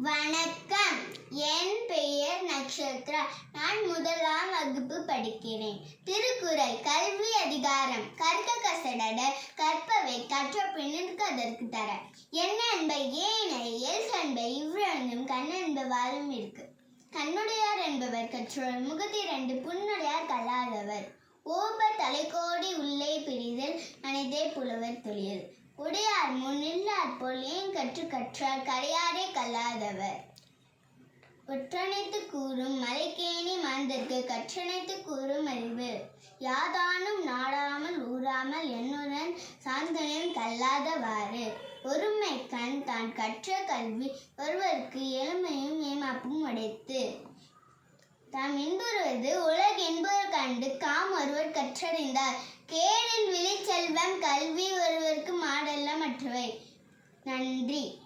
வணக்கம். என் பெயர் நக்ஷத்ரா. நான் முதலாம் வகுப்பு படிக்கிறேன். திருக்குறள் கல்வி அதிகாரம். கற்க கசடட கற்பவை கற்றபின் நிற்கதற்கு தர. என்ன என்ப ஏனை எல் கண்ப இவ்விரண்டும் கண்ணென்ப வாழும் இருக்கு. கண்ணுடையார் என்பவர் கற்றோர் முகத்திரண்டு புண்ணுடையார் கல்லாதவர். ஓப தலைக்கோடி உள்ளே பிரிதல் அனைத்தே புலவர் தொழில். உடையார் முன் நில்லார் போல் ஏன் கற்றார் கடையாரே கல்லாதவர். ஒற்றனைத்து கூறும் மலைக்கேணி மாந்தர்க்கு கற்றனைத்து கூறும் அறிவு. யாதானும் நாடாமல் ஊறாமல் என்னுடன் சாந்தனையும் கல்லாதவாறு. ஒருமை கண் தான் கற்ற கல்வி ஒருவருக்கு எளிமையும் ஏமாப்பும் உடைத்து. தாம் இன்புறுவது உலகென்பது கண்டு காம் ஒருவர் கற்றறிந்தார். கேடில் விழிச்செல்வம் கல்வி ஒருவருக்கு மாடல்ல மற்றவை. நன்றி.